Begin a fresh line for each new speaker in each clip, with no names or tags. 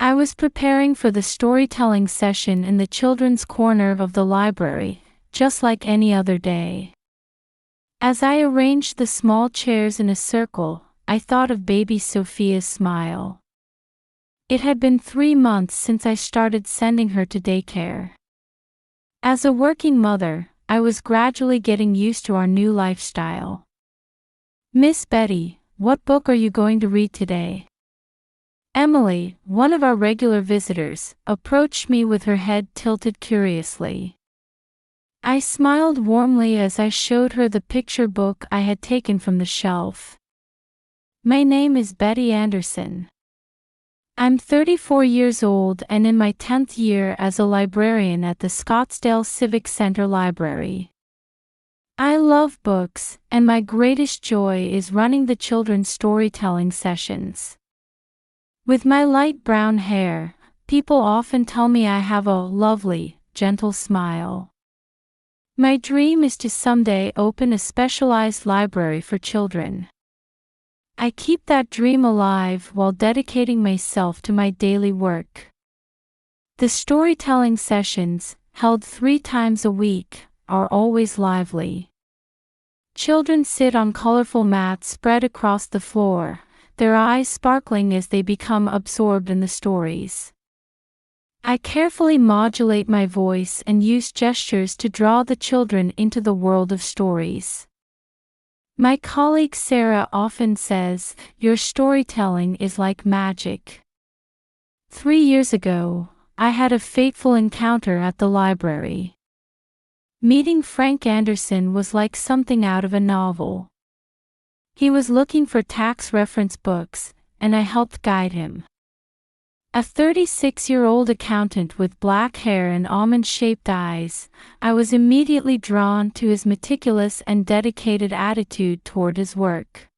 I was preparing for the storytelling session in the children's corner of the library, just like any other day. As I arranged the small chairs in a circle, I thought of baby Sophia's smile. It had been 3 months since I started sending her to daycare. As a working mother, I was gradually getting used to our new lifestyle. "Miss Betty, what book are you going to read today?" Emily, one of our regular visitors, approached me with her head tilted curiously. I smiled warmly as I showed her the picture book I had taken from the shelf. "My name is Betty Anderson. I'm 34 years old and in my 10th year as a librarian at the Scottsdale Civic Center Library. I love books, and my greatest joy is running the children's storytelling sessions. With my light brown hair, people often tell me I have a lovely, gentle smile. My dream is to someday open a specialized library for children. I keep that dream alive while dedicating myself to my daily work." The storytelling sessions, held 3 times a week, are always lively. Children sit on colorful mats spread across the floor, their eyes sparkling as they become absorbed in the stories. I carefully modulate my voice and use gestures to draw the children into the world of stories. My colleague Sarah often says, "Your storytelling is like magic." 3 years ago, I had a fateful encounter at the library. Meeting Frank Anderson was like something out of a novel. He was looking for tax reference books, and I helped guide him. A 36-year-old accountant with black hair and almond-shaped eyes, I was immediately drawn to his meticulous and dedicated attitude toward his work.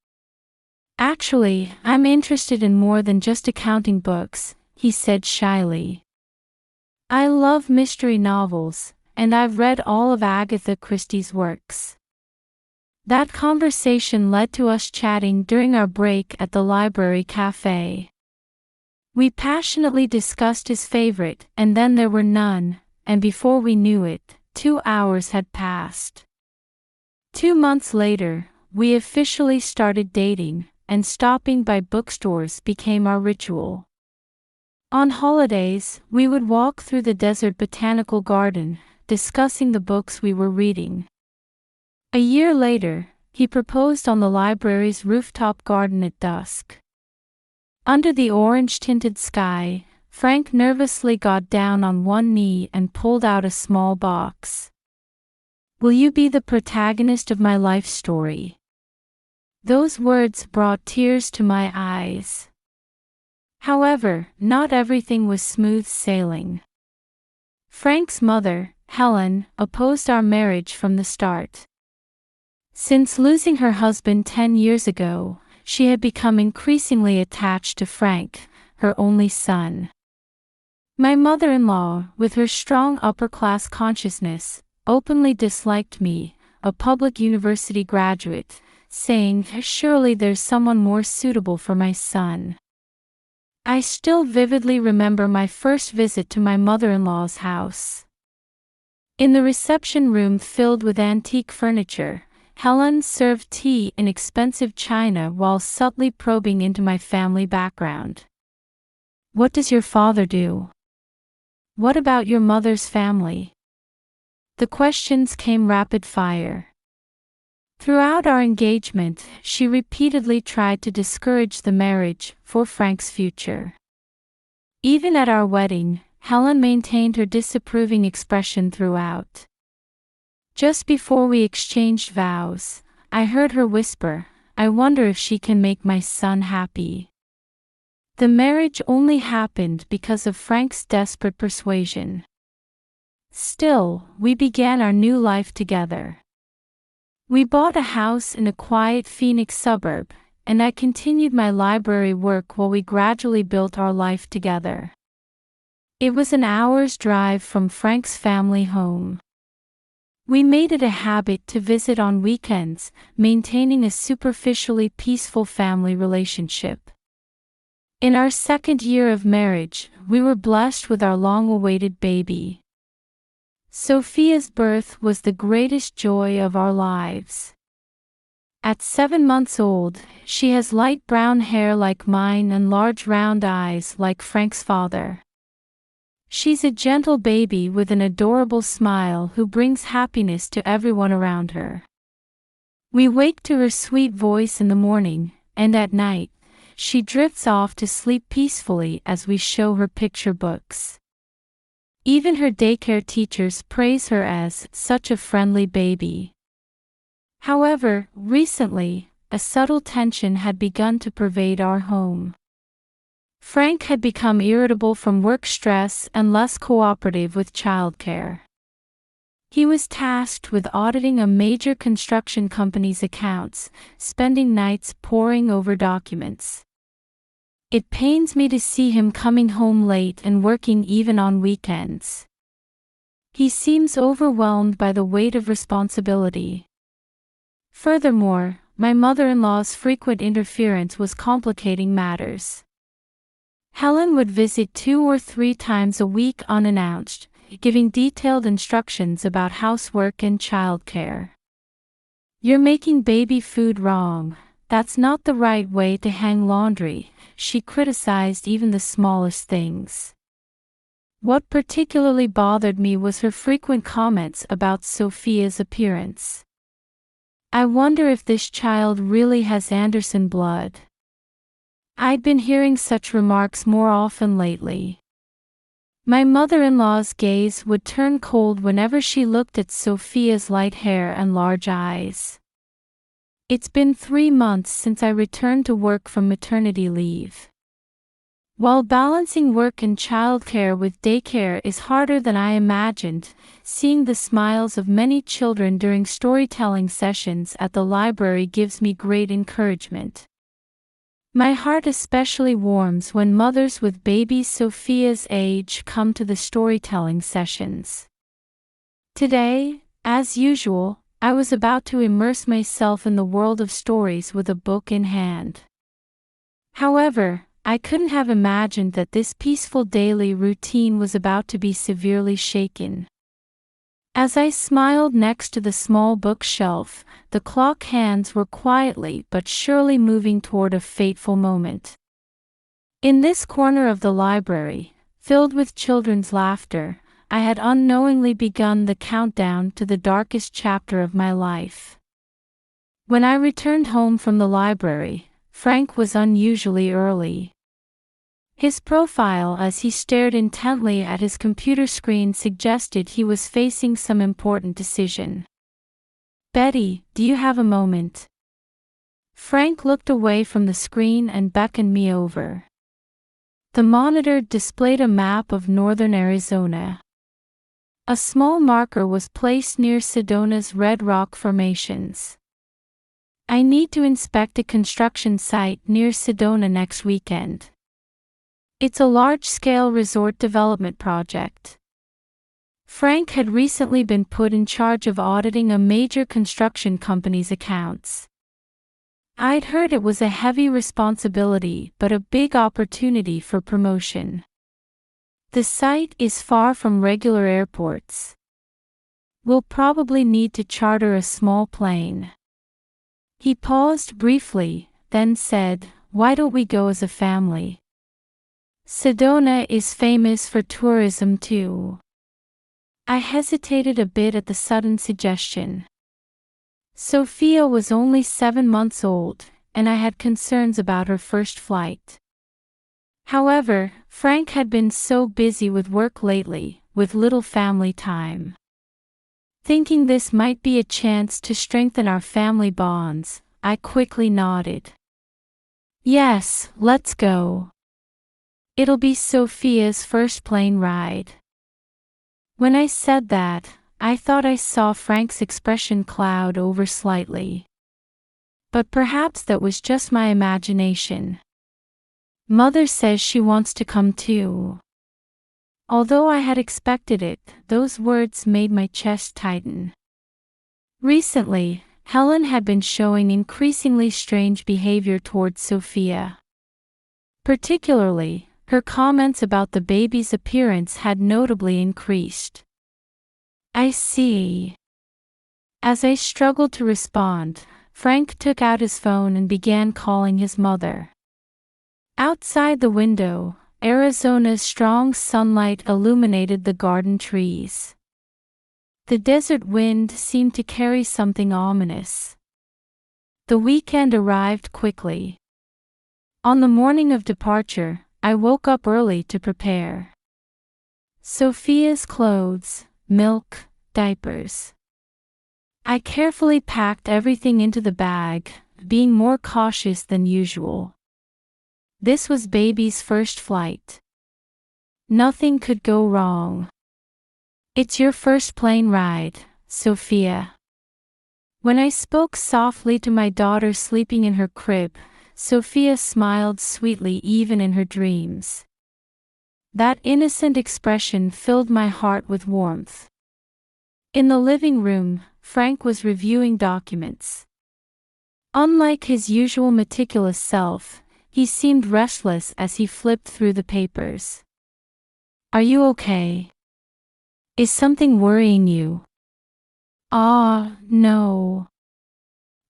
"Actually, I'm interested in more than just accounting books," he said shyly. "I love mystery novels, and I've read all of Agatha Christie's works." That conversation led to us chatting during our break at the library cafe. We passionately discussed his favorite, and then there were none, and before we knew it, 2 hours had passed. 2 months later, we officially started dating, and stopping by bookstores became our ritual. On holidays, we would walk through the desert botanical garden, discussing the books we were reading. A year later, he proposed on the library's rooftop garden at dusk. Under the orange-tinted sky, Frank nervously got down on one knee and pulled out a small box. "Will you be the protagonist of my life story?" Those words brought tears to my eyes. However, not everything was smooth sailing. Frank's mother, Helen, opposed our marriage from the start. Since losing her husband 10 years ago, she had become increasingly attached to Frank, her only son. My mother-in-law, with her strong upper-class consciousness, openly disliked me, a public university graduate, saying, "Surely there's someone more suitable for my son." I still vividly remember my first visit to my mother-in-law's house. In the reception room filled with antique furniture, Helen served tea in expensive china while subtly probing into my family background. "What does your father do? What about your mother's family?" The questions came rapid fire. Throughout our engagement, she repeatedly tried to discourage the marriage for Frank's future. Even at our wedding, Helen maintained her disapproving expression throughout. Just before we exchanged vows, I heard her whisper, "I wonder if she can make my son happy." The marriage only happened because of Frank's desperate persuasion. Still, we began our new life together. We bought a house in a quiet Phoenix suburb, and I continued my library work while we gradually built our life together. It was an hour's drive from Frank's family home. We made it a habit to visit on weekends, maintaining a superficially peaceful family relationship. In our second year of marriage, we were blessed with our long-awaited baby. Sophia's birth was the greatest joy of our lives. At 7 months old, she has light brown hair like mine and large round eyes like Frank's father. She's a gentle baby with an adorable smile who brings happiness to everyone around her. We wake to her sweet voice in the morning, and at night, she drifts off to sleep peacefully as we show her picture books. Even her daycare teachers praise her as such a friendly baby. However, recently, a subtle tension had begun to pervade our home. Frank had become irritable from work stress and less cooperative with childcare. He was tasked with auditing a major construction company's accounts, spending nights poring over documents. It pains me to see him coming home late and working even on weekends. He seems overwhelmed by the weight of responsibility. Furthermore, my mother-in-law's frequent interference was complicating matters. Helen would visit 2 or 3 times a week unannounced, giving detailed instructions about housework and childcare. "You're making baby food wrong. That's not the right way to hang laundry," she criticized even the smallest things. What particularly bothered me was her frequent comments about Sophia's appearance. I wonder if this child really has Anderson blood. I'd been hearing such remarks more often lately. My mother-in-law's gaze would turn cold whenever she looked at Sophia's light hair and large eyes. It's been 3 months since I returned to work from maternity leave. While balancing work and childcare with daycare is harder than I imagined, seeing the smiles of many children during storytelling sessions at the library gives me great encouragement. My heart especially warms when mothers with babies Sophia's age come to the storytelling sessions. Today, as usual, I was about to immerse myself in the world of stories with a book in hand. However, I couldn't have imagined that this peaceful daily routine was about to be severely shaken. As I smiled next to the small bookshelf, the clock hands were quietly but surely moving toward a fateful moment. In this corner of the library, filled with children's laughter, I had unknowingly begun the countdown to the darkest chapter of my life. When I returned home from the library, Frank was unusually early. His profile as he stared intently at his computer screen suggested he was facing some important decision. "Betty, do you have a moment?" Frank looked away from the screen and beckoned me over. The monitor displayed a map of northern Arizona. A small marker was placed near Sedona's red rock formations. "I need to inspect a construction site near Sedona next weekend. It's a large-scale resort development project." Frank had recently been put in charge of auditing a major construction company's accounts. I'd heard it was a heavy responsibility but a big opportunity for promotion. The site is far from regular airports. We'll probably need to charter a small plane. He paused briefly, then said, "Why don't we go as a family? Sedona is famous for tourism too." I hesitated a bit at the sudden suggestion. Sophia was only 7 months old, and I had concerns about her first flight. However, Frank had been so busy with work lately, with little family time. Thinking this might be a chance to strengthen our family bonds, I quickly nodded. "Yes, let's go. It'll be Sophia's first plane ride." When I said that, I thought I saw Frank's expression cloud over slightly. But perhaps that was just my imagination. "Mother says she wants to come too." Although I had expected it, those words made my chest tighten. Recently, Helen had been showing increasingly strange behavior towards Sophia. Particularly, her comments about the baby's appearance had notably increased. I see. As I struggled to respond, Frank took out his phone and began calling his mother. Outside the window, Arizona's strong sunlight illuminated the garden trees. The desert wind seemed to carry something ominous. The weekend arrived quickly. On the morning of departure, I woke up early to prepare. Sophia's clothes, milk, diapers. I carefully packed everything into the bag, being more cautious than usual. This was baby's first flight. Nothing could go wrong. It's your first plane ride, Sophia. When I spoke softly to my daughter sleeping in her crib, Sophia smiled sweetly even in her dreams. That innocent expression filled my heart with warmth. In the living room, Frank was reviewing documents. Unlike his usual meticulous self, he seemed restless as he flipped through the papers. Are you okay? Is something worrying you? No.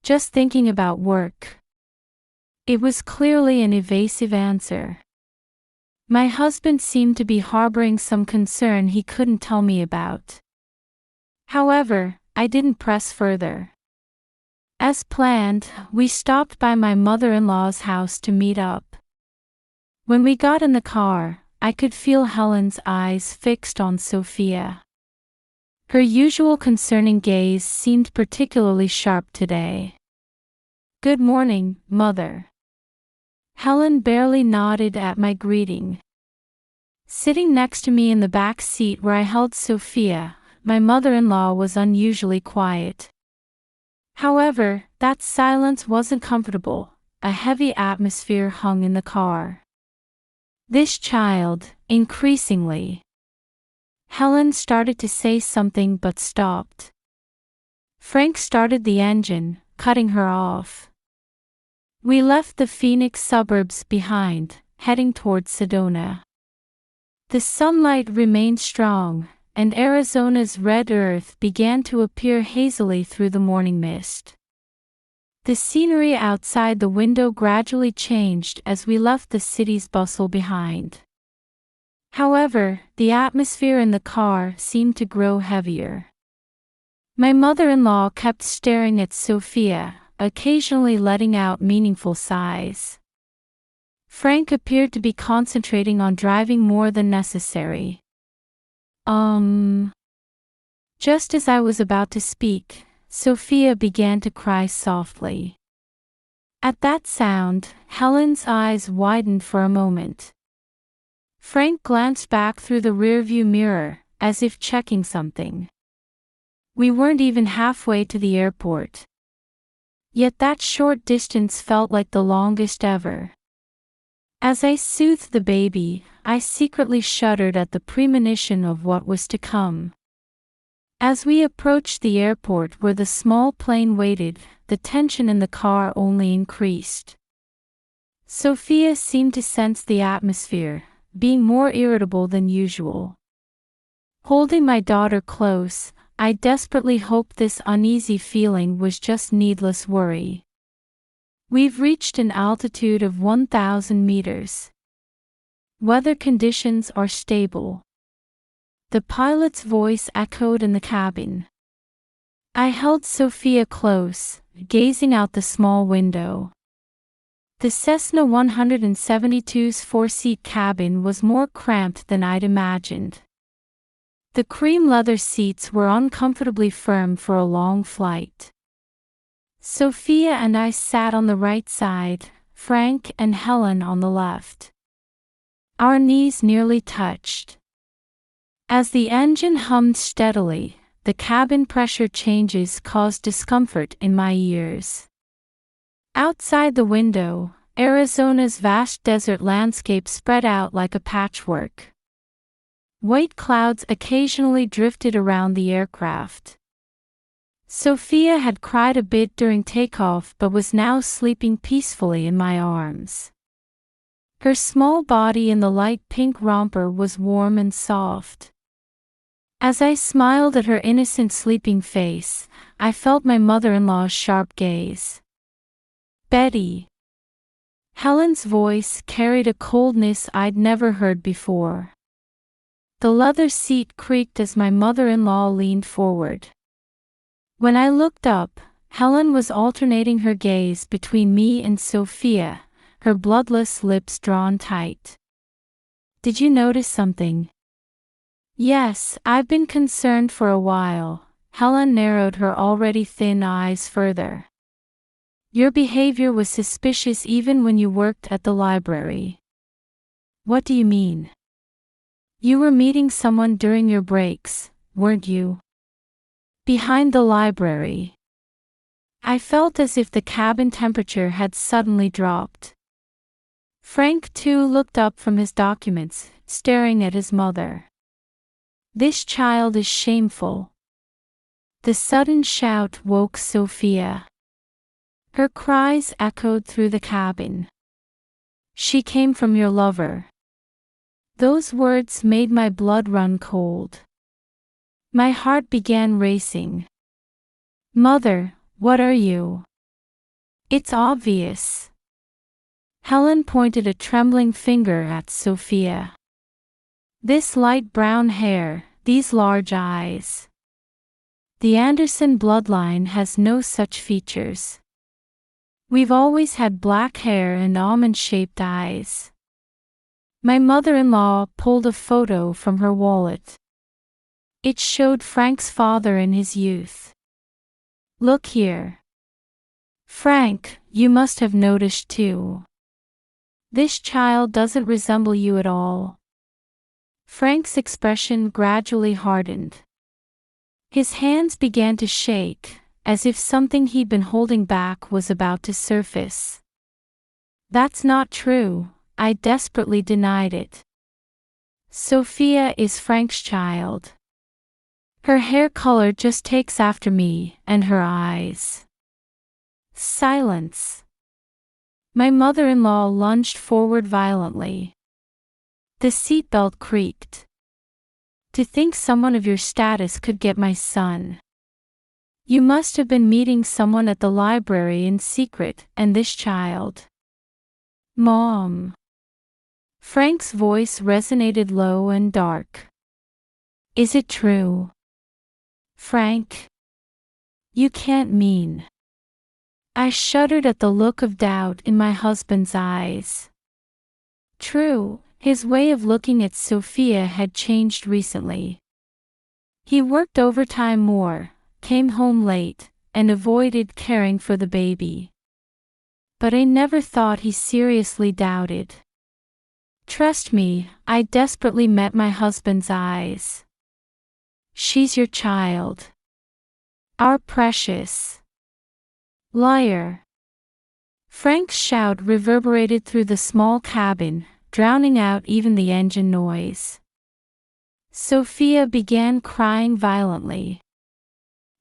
Just thinking about work. It was clearly an evasive answer. My husband seemed to be harboring some concern he couldn't tell me about. However, I didn't press further. As planned, we stopped by my mother-in-law's house to meet up. When we got in the car, I could feel Helen's eyes fixed on Sophia. Her usual concerning gaze seemed particularly sharp today. Good morning, Mother. Helen barely nodded at my greeting. Sitting next to me in the back seat where I held Sophia, my mother-in-law was unusually quiet. However, that silence wasn't comfortable. A heavy atmosphere hung in the car. This child, increasingly. Helen started to say something but stopped. Frank started the engine, cutting her off. We left the Phoenix suburbs behind, heading towards Sedona. The sunlight remained strong, and Arizona's red earth began to appear hazily through the morning mist. The scenery outside the window gradually changed as we left the city's bustle behind. However, the atmosphere in the car seemed to grow heavier. My mother-in-law kept staring at Sophia, occasionally letting out meaningful sighs. Frank appeared to be concentrating on driving more than necessary. Just as I was about to speak, Sophia began to cry softly. At that sound, Helen's eyes widened for a moment. Frank glanced back through the rearview mirror, as if checking something. We weren't even halfway to the airport. Yet that short distance felt like the longest ever. As I soothed the baby, I secretly shuddered at the premonition of what was to come. As we approached the airport where the small plane waited, the tension in the car only increased. Sophia seemed to sense the atmosphere, being more irritable than usual. Holding my daughter close, I desperately hoped this uneasy feeling was just needless worry. We've reached an altitude of 1,000 meters. Weather conditions are stable. The pilot's voice echoed in the cabin. I held Sophia close, gazing out the small window. The Cessna 172's four-seat cabin was more cramped than I'd imagined. The cream leather seats were uncomfortably firm for a long flight. Sophia and I sat on the right side, Frank and Helen on the left. Our knees nearly touched. As the engine hummed steadily, the cabin pressure changes caused discomfort in my ears. Outside the window, Arizona's vast desert landscape spread out like a patchwork. White clouds occasionally drifted around the aircraft. Sophia had cried a bit during takeoff but was now sleeping peacefully in my arms. Her small body in the light pink romper was warm and soft. As I smiled at her innocent sleeping face, I felt my mother-in-law's sharp gaze. "Betty." Helen's voice carried a coldness I'd never heard before. The leather seat creaked as my mother-in-law leaned forward. When I looked up, Helen was alternating her gaze between me and Sophia, her bloodless lips drawn tight. "Did you notice something?" "Yes, I've been concerned for a while." Helen narrowed her already thin eyes further. "Your behavior was suspicious even when you worked at the library." "What do you mean?" "You were meeting someone during your breaks, weren't you? Behind the library." I felt as if the cabin temperature had suddenly dropped. Frank too looked up from his documents, staring at his mother. "This child is shameful." The sudden shout woke Sophia. Her cries echoed through the cabin. "She came from your lover." Those words made my blood run cold. My heart began racing. "Mother, what are you?" "It's obvious." Helen pointed a trembling finger at Sophia. "This light brown hair, these large eyes. The Anderson bloodline has no such features. We've always had black hair and almond-shaped eyes." My mother-in-law pulled a photo from her wallet. It showed Frank's father in his youth. "Look here. Frank, you must have noticed too. This child doesn't resemble you at all." Frank's expression gradually hardened. His hands began to shake, as if something he'd been holding back was about to surface. "That's not true," I desperately denied it. "Sophia is Frank's child. Her hair color just takes after me, and her eyes." Silence. My mother-in-law lunged forward violently. The seatbelt creaked. "To think someone of your status could get my son. You must have been meeting someone at the library in secret, and this child." "Mom." Frank's voice resonated low and dark. "Is it true? Frank? You can't mean." I shuddered at the look of doubt in my husband's eyes. True, his way of looking at Sophia had changed recently. He worked overtime more, came home late, and avoided caring for the baby. But I never thought he seriously doubted. "Trust me," I desperately met my husband's eyes. "She's your child. Our precious." "Liar." Frank's shout reverberated through the small cabin, drowning out even the engine noise. Sophia began crying violently.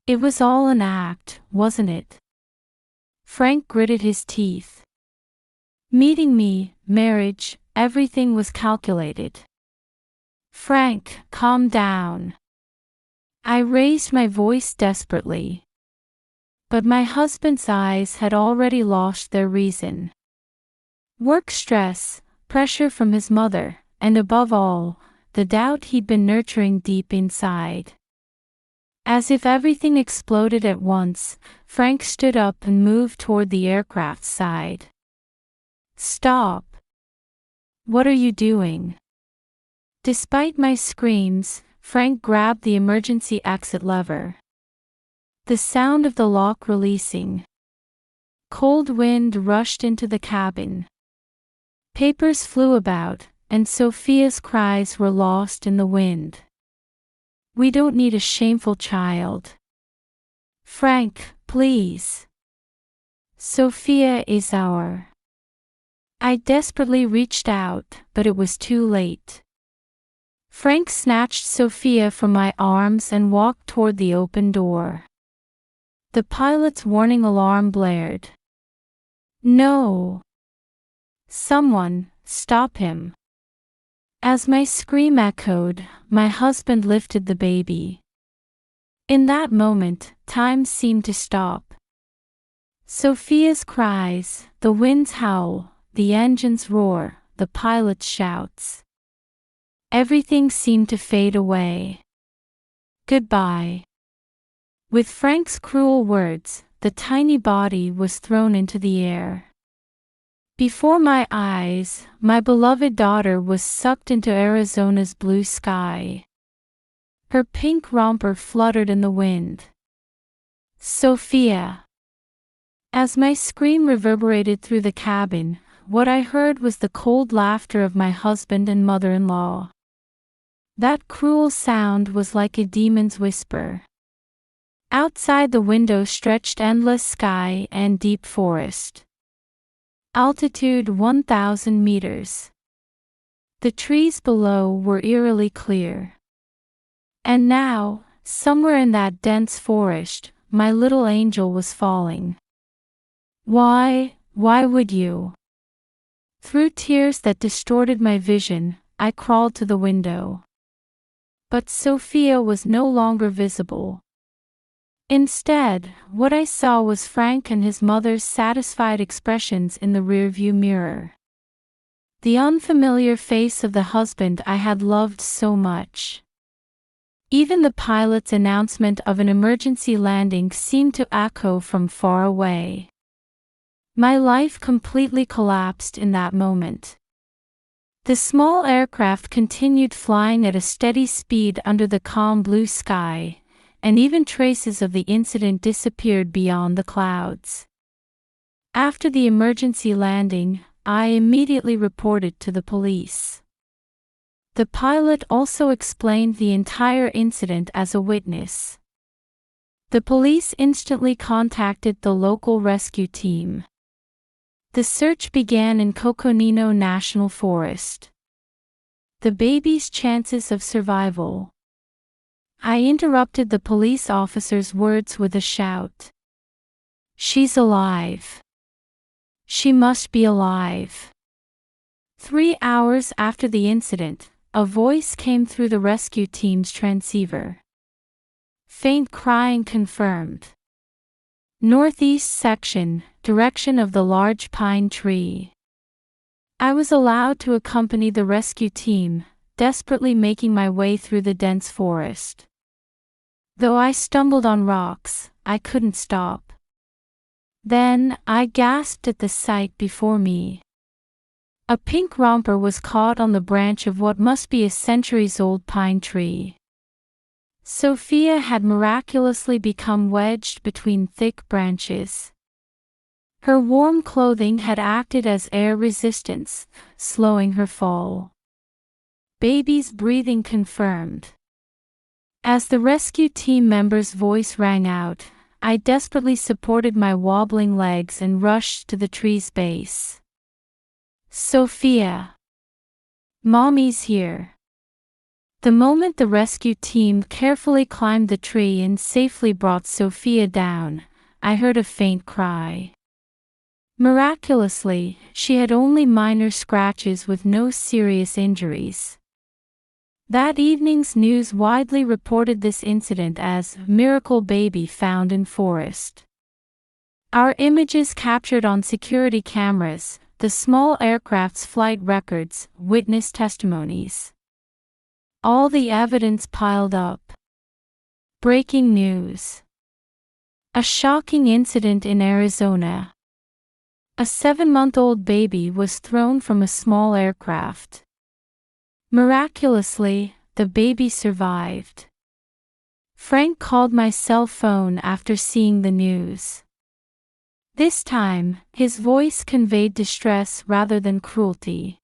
"It was all an act, wasn't it?" Frank gritted his teeth. "Meeting me, marriage, everything was calculated." "Frank, calm down." I raised my voice desperately. But my husband's eyes had already lost their reason. Work stress, pressure from his mother, and above all, the doubt he'd been nurturing deep inside. As if everything exploded at once, Frank stood up and moved toward the aircraft's side. "Stop. What are you doing?" Despite my screams, Frank grabbed the emergency exit lever. The sound of the lock releasing. Cold wind rushed into the cabin. Papers flew about, and Sophia's cries were lost in the wind. "We don't need a shameful child. Frank, please. Sophia is our." I desperately reached out, but it was too late. Frank snatched Sophia from my arms and walked toward the open door. The pilot's warning alarm blared. "No." "Someone, stop him." As my scream echoed, my husband lifted the baby. In that moment, time seemed to stop. Sophia's cries, the wind's howl, the engine's roar, the pilot's shouts. Everything seemed to fade away. Goodbye. With Frank's cruel words, the tiny body was thrown into the air. Before my eyes, my beloved daughter was sucked into Arizona's blue sky. Her pink romper fluttered in the wind. Sophia. As my scream reverberated through the cabin, what I heard was the cold laughter of my husband and mother-in-law. That cruel sound was like a demon's whisper. Outside the window stretched endless sky and deep forest. Altitude 1,000 meters. The trees below were eerily clear. And now, somewhere in that dense forest, my little angel was falling. Why would you? Through tears that distorted my vision, I crawled to the window. But Sophia was no longer visible. Instead, what I saw was Frank and his mother's satisfied expressions in the rearview mirror. The unfamiliar face of the husband I had loved so much. Even the pilot's announcement of an emergency landing seemed to echo from far away. My life completely collapsed in that moment. The small aircraft continued flying at a steady speed under the calm blue sky, and even traces of the incident disappeared beyond the clouds. After the emergency landing, I immediately reported to the police. The pilot also explained the entire incident as a witness. The police instantly contacted the local rescue team. The search began in Coconino National Forest. The baby's chances of survival. I interrupted the police officer's words with a shout. "She's alive. She must be alive." 3 hours after the incident, a voice came through the rescue team's transceiver. Faint crying confirmed. Northeast section, direction of the large pine tree. I was allowed to accompany the rescue team, desperately making my way through the dense forest. Though I stumbled on rocks, I couldn't stop. Then, I gasped at the sight before me. A pink romper was caught on the branch of what must be a centuries-old pine tree. Sophia had miraculously become wedged between thick branches. Her warm clothing had acted as air resistance, slowing her fall. Baby's breathing confirmed. As the rescue team member's voice rang out, I desperately supported my wobbling legs and rushed to the tree's base. "Sophia. Mommy's here." The moment the rescue team carefully climbed the tree and safely brought Sophia down, I heard a faint cry. Miraculously, she had only minor scratches with no serious injuries. That evening's news widely reported this incident as "Miracle Baby Found in Forest." Our images captured on security cameras, the small aircraft's flight records, witness testimonies. All the evidence piled up. Breaking news. A shocking incident in Arizona. A 7-month-old baby was thrown from a small aircraft. Miraculously, the baby survived. Frank called my cell phone after seeing the news. This time, his voice conveyed distress rather than cruelty.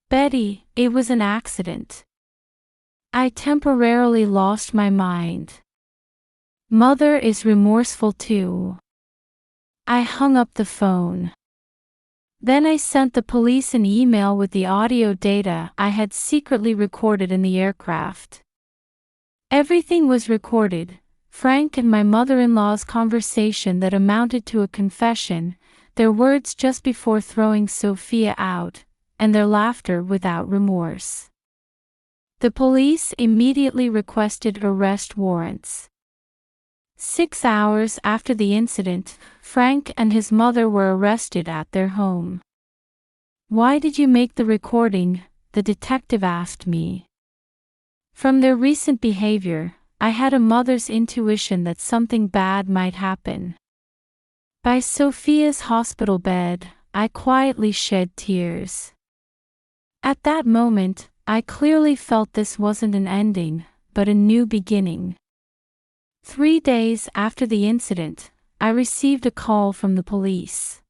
"Betty, it was an accident. I temporarily lost my mind. Mother is remorseful too." I hung up the phone. Then I sent the police an email with the audio data I had secretly recorded in the aircraft. Everything was recorded: Frank and my mother-in-law's conversation that amounted to a confession, their words just before throwing Sophia out, and their laughter without remorse. The police immediately requested arrest warrants. 6 hours after the incident, Frank and his mother were arrested at their home. "Why did you make the recording?" the detective asked me. "From their recent behavior, I had a mother's intuition that something bad might happen." By Sophia's hospital bed, I quietly shed tears. At that moment, I clearly felt this wasn't an ending, but a new beginning. 3 days after the incident, I received a call from the police.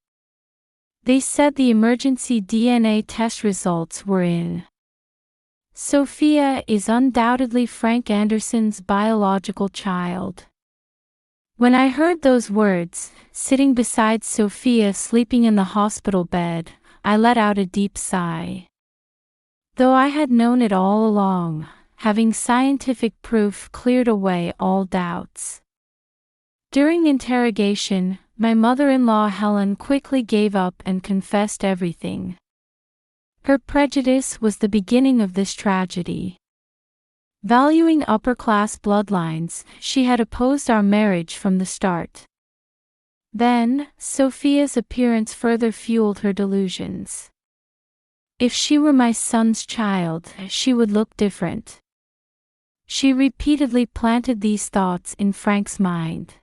They said the emergency DNA test results were in. Sophia is undoubtedly Frank Anderson's biological child. When I heard those words, sitting beside Sophia sleeping in the hospital bed, I let out a deep sigh. Though I had known it all along, having scientific proof cleared away all doubts. During interrogation, my mother-in-law Helen quickly gave up and confessed everything. Her prejudice was the beginning of this tragedy. Valuing upper-class bloodlines, she had opposed our marriage from the start. Then, Sophia's appearance further fueled her delusions. If she were my son's child, she would look different. She repeatedly planted these thoughts in Frank's mind.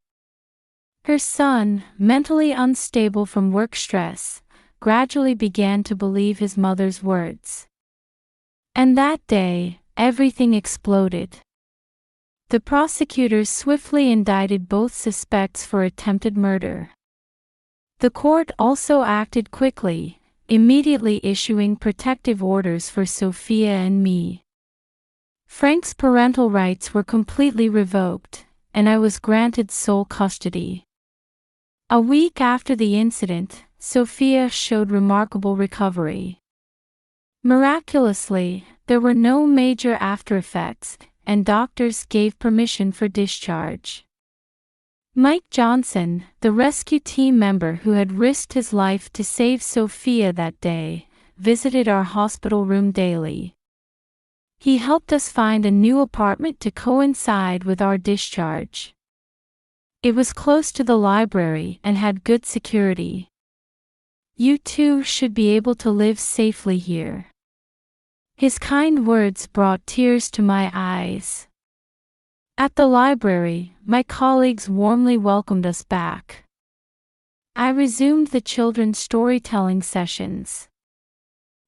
Her son, mentally unstable from work stress, gradually began to believe his mother's words. And that day, everything exploded. The prosecutors swiftly indicted both suspects for attempted murder. The court also acted quickly, immediately issuing protective orders for Sophia and me. Frank's parental rights were completely revoked, and I was granted sole custody. A week after the incident, Sophia showed remarkable recovery. Miraculously, there were no major aftereffects, and doctors gave permission for discharge. Mike Johnson, the rescue team member who had risked his life to save Sophia that day, visited our hospital room daily. He helped us find a new apartment to coincide with our discharge. It was close to the library and had good security. "You too should be able to live safely here." His kind words brought tears to my eyes. At the library, my colleagues warmly welcomed us back. I resumed the children's storytelling sessions.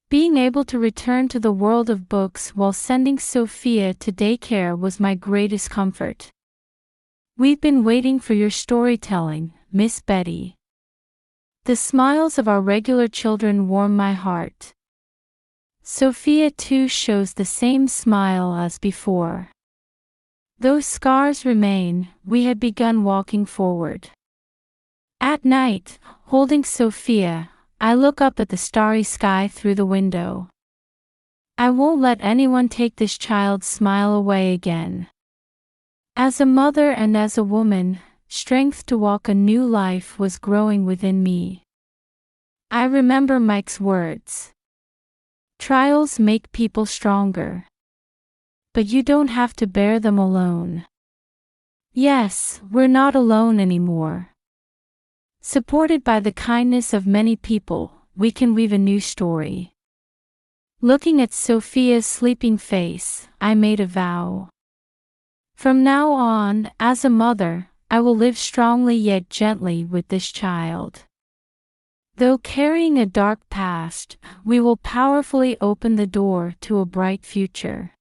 Being able to return to the world of books while sending Sophia to daycare was my greatest comfort. "We've been waiting for your storytelling, Miss Betty." The smiles of our regular children warm my heart. Sophia too shows the same smile as before. Though scars remain, we had begun walking forward. At night, holding Sophia, I look up at the starry sky through the window. I won't let anyone take this child's smile away again. As a mother and as a woman, strength to walk a new life was growing within me. I remember Mike's words. "Trials make people stronger. But you don't have to bear them alone." Yes, we're not alone anymore. Supported by the kindness of many people, we can weave a new story. Looking at Sophia's sleeping face, I made a vow. From now on, as a mother, I will live strongly yet gently with this child. Though carrying a dark past, we will powerfully open the door to a bright future.